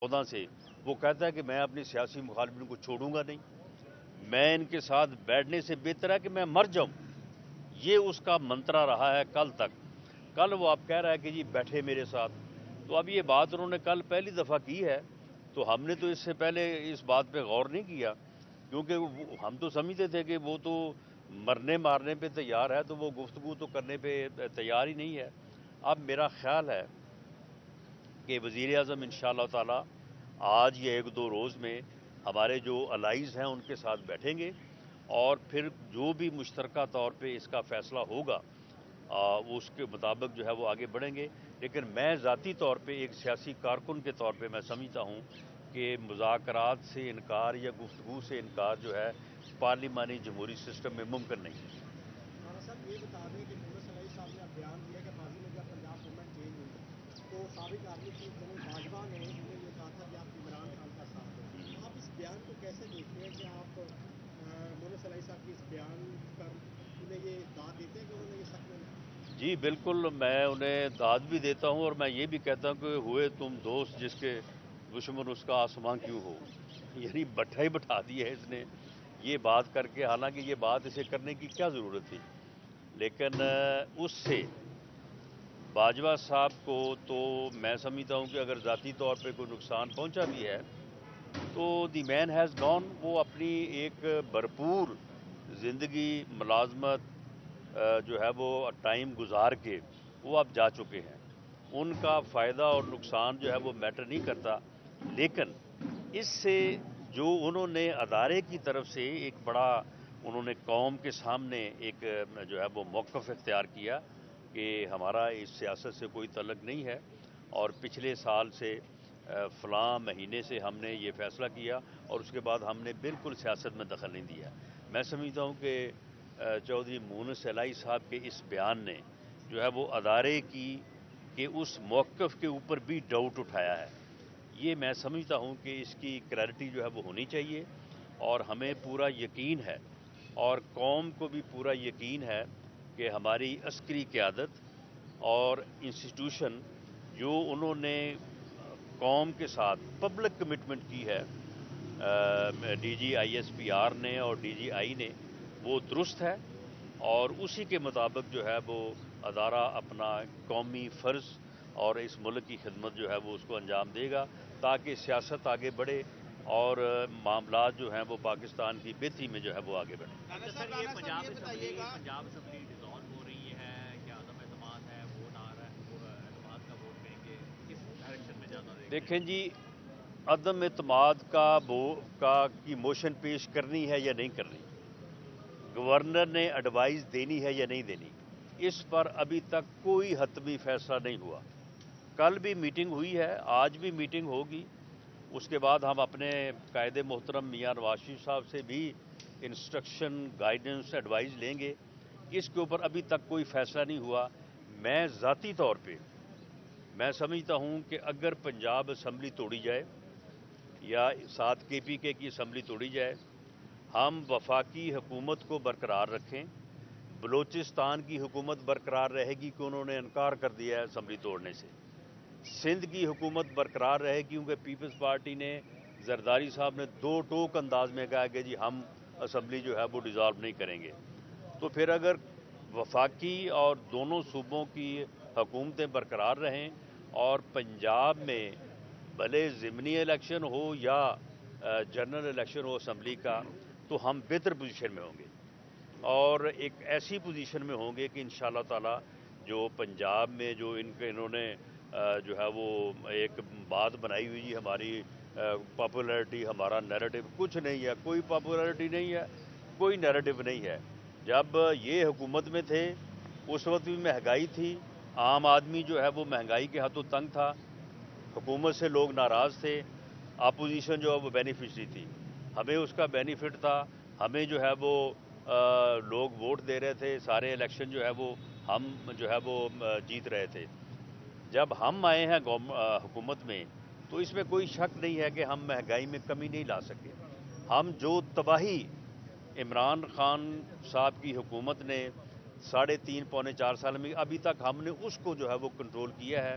14 سے وہ کہتا ہے کہ میں اپنی سیاسی مخالفین کو چھوڑوں گا نہیں، میں ان کے ساتھ بیٹھنے سے بہتر ہے کہ میں مر جاؤں۔ یہ اس کا منترا رہا ہے کل تک۔ کل وہ آپ کہہ رہا ہے کہ جی بیٹھے میرے ساتھ، تو اب یہ بات انہوں نے کل پہلی دفعہ کی ہے، تو ہم نے تو اس سے پہلے اس بات پہ غور نہیں کیا، کیونکہ ہم تو سمجھتے تھے کہ وہ تو مرنے مارنے پہ تیار ہے، تو وہ گفتگو تو کرنے پہ تیار ہی نہیں ہے۔ اب میرا خیال ہے کہ وزیر اعظم انشاءاللہ تعالی آج یا 1-2 روز میں ہمارے جو الائیز ہیں ان کے ساتھ بیٹھیں گے، اور پھر جو بھی مشترکہ طور پہ اس کا فیصلہ ہوگا وہ اس کے مطابق جو ہے وہ آگے بڑھیں گے۔ لیکن میں ذاتی طور پہ ایک سیاسی کارکن کے طور پہ میں سمجھتا ہوں کہ مذاکرات سے انکار یا گفتگو سے انکار جو ہے پارلیمانی جمہوری سسٹم میں ممکن نہیں ہے۔ مولانا صاحب یہ بتا دیں کہ مونس علیہ صاحب نے اب بیان دیا کہ ماضی میں جب پنجاب گورنمنٹ چینج ہوئی تو سابق آرمی چیف جنرل باجوہ نے انہیں یہ کہا تھا کہ آپ عمران خان کا ساتھ دیں، آپ اس بیان کو کیسے دیکھتے ہیں کہ آپ مونس علیہ صاحب کے اس بیان پر انہیں یہ داد دیتے ہیں کہ انہوں نے یہ سچ میں جی بالکل، میں انہیں داد بھی دیتا ہوں، اور میں یہ بھی کہتا ہوں کہ ہوئے تم دوست جس کے دشمن اس کا آسمان کیوں ہو۔ یعنی بٹھا ہی بٹھا دی ہے اس نے یہ بات کر کے، حالانکہ یہ بات اسے کرنے کی کیا ضرورت تھی۔ لیکن اس سے باجوہ صاحب کو تو میں سمجھتا ہوں کہ اگر ذاتی طور پہ کوئی نقصان پہنچا بھی ہے تو دی مین ہیز گون، وہ اپنی ایک بھرپور زندگی ملازمت جو ہے وہ ٹائم گزار کے وہ اب جا چکے ہیں، ان کا فائدہ اور نقصان جو ہے وہ میٹر نہیں کرتا۔ لیکن اس سے جو انہوں نے ادارے کی طرف سے ایک بڑا انہوں نے قوم کے سامنے ایک جو ہے وہ موقف اختیار کیا کہ ہمارا اس سیاست سے کوئی تعلق نہیں ہے، اور پچھلے سال سے فلاں مہینے سے ہم نے یہ فیصلہ کیا، اور اس کے بعد ہم نے بالکل سیاست میں دخل نہیں دیا۔ میں سمجھتا ہوں کہ چودھری مونس علائی صاحب کے اس بیان نے جو ہے وہ ادارے کی کہ اس موقف کے اوپر بھی ڈاؤٹ اٹھایا ہے۔ یہ میں سمجھتا ہوں کہ اس کی کلیئرٹی جو ہے وہ ہونی چاہیے، اور ہمیں پورا یقین ہے اور قوم کو بھی پورا یقین ہے کہ ہماری عسکری قیادت اور انسٹیٹیوشن جو انہوں نے قوم کے ساتھ پبلک کمٹمنٹ کی ہے D G I S P R نے اور ڈی جی آئی نے، وہ درست ہے، اور اسی کے مطابق جو ہے وہ ادارہ اپنا قومی فرض اور اس ملک کی خدمت جو ہے وہ اس کو انجام دے گا، تاکہ سیاست آگے بڑھے اور معاملات جو ہیں وہ پاکستان کی بہتری میں جو ہے وہ آگے بڑھیں۔ اچھا سر، یہ پنجاب اسمبلی ڈیزالو ہو رہی ہے، کیا عدم اعتماد ہے، ووٹ آ رہا ہے، وہ اعتماد کا ووٹ کہیں گے، کس ڈائریکشن میں جانا دیکھتے دیکھیں ہیں؟ جی، عدم اعتماد کی موشن پیش کرنی ہے یا نہیں کرنی، گورنر نے ایڈوائز دینی ہے یا نہیں دینی، اس پر ابھی تک کوئی حتمی فیصلہ نہیں ہوا۔ کل بھی میٹنگ ہوئی ہے، آج بھی میٹنگ ہوگی، اس کے بعد ہم اپنے قائد محترم میاں نواز شریف صاحب سے بھی انسٹرکشن گائیڈنس ایڈوائز لیں گے۔ اس کے اوپر ابھی تک کوئی فیصلہ نہیں ہوا۔ میں ذاتی طور پہ میں سمجھتا ہوں کہ اگر پنجاب اسمبلی توڑی جائے یا 7 KPK کی اسمبلی توڑی جائے، ہم وفاقی حکومت کو برقرار رکھیں، بلوچستان کی حکومت برقرار رہے گی کہ انہوں نے انکار کر دیا ہے اسمبلی توڑنے سے، سندھ کی حکومت برقرار رہے گی کیونکہ پیپلز پارٹی نے زرداری صاحب نے 2 ٹوک انداز میں کہا کہ جی ہم اسمبلی جو ہے وہ ڈیزالو نہیں کریں گے۔ تو پھر اگر وفاقی اور دونوں صوبوں کی حکومتیں برقرار رہیں اور پنجاب میں بھلے ضمنی الیکشن ہو یا جنرل الیکشن ہو اسمبلی کا، تو ہم بہتر پوزیشن میں ہوں گے، اور ایک ایسی پوزیشن میں ہوں گے کہ انشاءاللہ تعالی جو پنجاب میں جو انہوں نے جو ہے وہ ایک بات بنائی ہوئی جی ہماری پاپولیرٹی ہمارا نیریٹو، کچھ نہیں ہے، کوئی پاپولیرٹی نہیں ہے، کوئی نیریٹو نہیں ہے۔ جب یہ حکومت میں تھے اس وقت بھی مہنگائی تھی، عام آدمی جو ہے وہ مہنگائی کے ہاتھوں تنگ تھا، حکومت سے لوگ ناراض تھے، اپوزیشن جو ہے وہ بینیفیشری تھی، ہمیں اس کا بینیفٹ تھا، ہمیں جو ہے وہ لوگ ووٹ دے رہے تھے، سارے الیکشن جو ہے وہ ہم جو ہے وہ جیت رہے تھے۔ جب ہم آئے ہیں حکومت میں تو اس میں کوئی شک نہیں ہے کہ ہم مہنگائی میں کمی نہیں لا سکے۔ ہم جو تباہی عمران خان صاحب کی حکومت نے 3.5 پونے 4 سال میں، ابھی تک ہم نے اس کو جو ہے وہ کنٹرول کیا ہے۔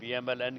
PMLN